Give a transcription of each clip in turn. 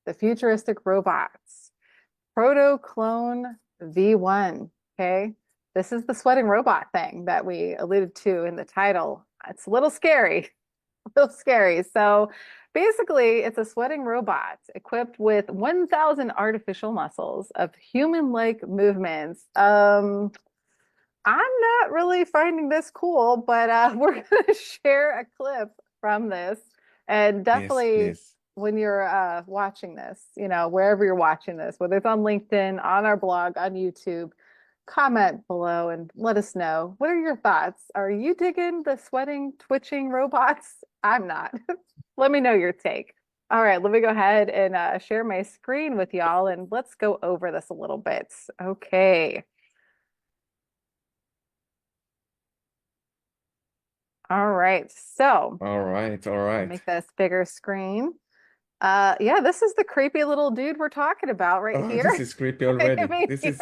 the futuristic robots. ProtoClone V1. Okay. This is the sweating robot thing that we alluded to in the title. It's a little scary, a little scary. So basically, it's a sweating robot equipped with 1,000 artificial muscles of human-like movements. I'm not really finding this cool, but we're going to share a clip from this. And Yes, definitely please. when you're watching this, wherever you're watching this, whether it's on LinkedIn, on our blog, on YouTube, comment below and let us know. What are your thoughts? Are you digging the sweating, twitching robots? I'm not. Let me know your take. All right, let me go ahead and share my screen with y'all and let's go over this a little bit. Okay. All right. So All right, all I'll right. make this bigger screen. Yeah, this is the creepy little dude we're talking about right Oh, here. this is creepy I already. mean, This yeah, is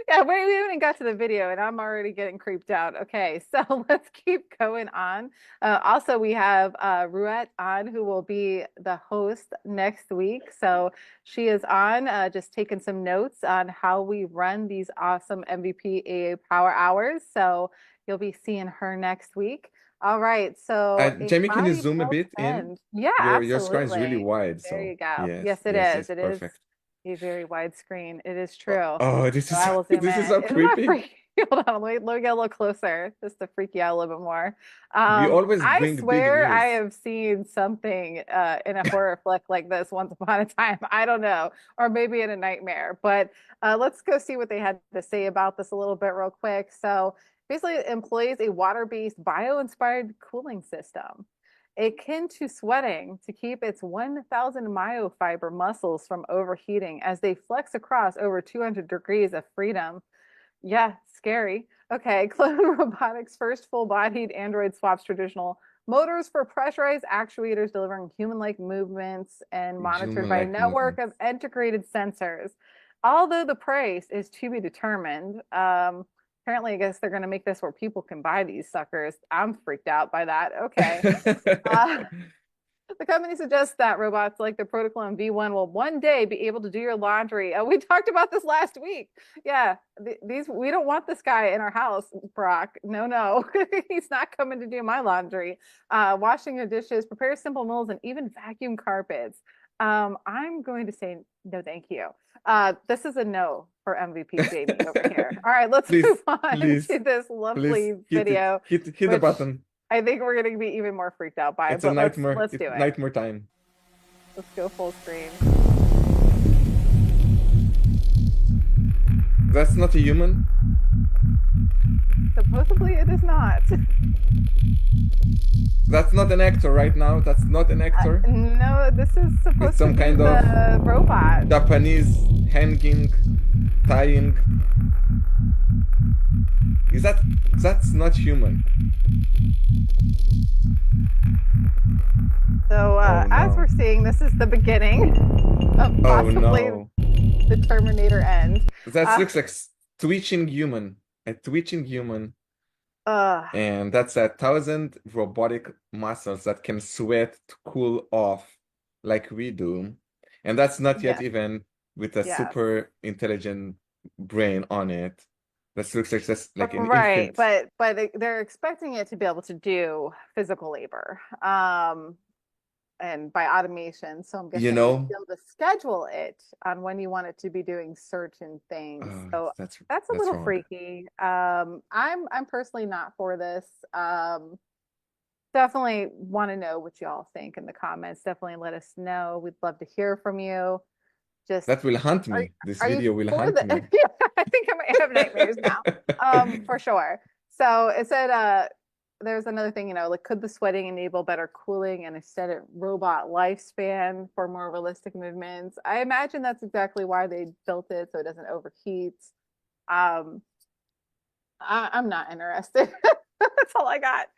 yeah, we haven't even got to the video and I'm already getting creeped out. Okay, so let's keep going on. Also, we have Ruette on who will be the host next week. So she is on just taking some notes on how we run these awesome MVP AA Power Hours. So you'll be seeing her next week. All right, so a Jamie, can you body zoom a built bit in? end. Yeah, Your screen is really absolutely. wide, There so you go. yes, Yes, it yes, is. yes, It is perfect. a very wide screen. It is Oh, true. oh, this So is I will zoom this is in. so Isn't that creepy. freaky? Hold on, let me get a little closer just to freak you out a little bit more. We always I bring big swear I news. have seen something in a horror flick like this once upon a time. I don't know, or maybe in a nightmare. But let's go see what they had to say about this a little bit real quick. So basically, it employs a water-based bio-inspired cooling system akin to sweating to keep its 1,000 myofiber muscles from overheating as they flex across over 200 degrees of freedom. Yeah, scary. Okay, Clone Robotics' first full-bodied android swaps traditional motors for pressurized actuators delivering human-like movements and monitored by a Human-like network movement. of integrated sensors. Although the price is to be determined, apparently I guess they're going to make this where people can buy these suckers. I'm freaked out by that. Okay. Uh, the company suggests that robots like the ProtoClone V1 will one day be able to do your laundry. We talked about this last week. Yeah, these we don't want this guy in our house, Brock. No, no, he's not coming to do my laundry. Washing the dishes, prepare simple meals, and even vacuum carpets. I'm going to say no, thank you. This is a no for MVP Jamie over here. All right, let's move Please, on please, to this please lovely hit it. video, Hit the which button. I think we're going to be even more freaked out by, It's a but let's nightmare. let's It's do it. nightmare time. Let's go full screen. That's not a human. Supposedly it is not. That's not an actor right now. That's not an actor. No, this is It's supposed to some be kind of the robot. Japanese hanging, tying. Is that's not human? So Oh as we're no. seeing, this is the beginning of Oh possibly no. the Terminator end. That Uh, looks like twitching human. A twitching human. uh, And that's 1,000 robotic muscles that can sweat to cool off like we do. And that's not yet yes, even with a yes. super intelligent brain on it. That looks like just like an Right, infant, but they're expecting it to be able to do physical labor. And by automation. So I'm you guessing you'd be know? able to schedule it on when you want it to be doing certain things. So that's a That's little wrong. freaky. I'm personally not for this. Definitely want to know what y'all think in the comments. Definitely let us know. We'd love to hear from you. Just That will haunt are me. This are you video will for haunt the me. yeah, I think I might have nightmares now. For sure. So it said there's another thing, like could the sweating enable better cooling and extended robot lifespan for more realistic movements? I imagine that's exactly why they built it so it doesn't overheat. Um, I'm not interested. That's all I got.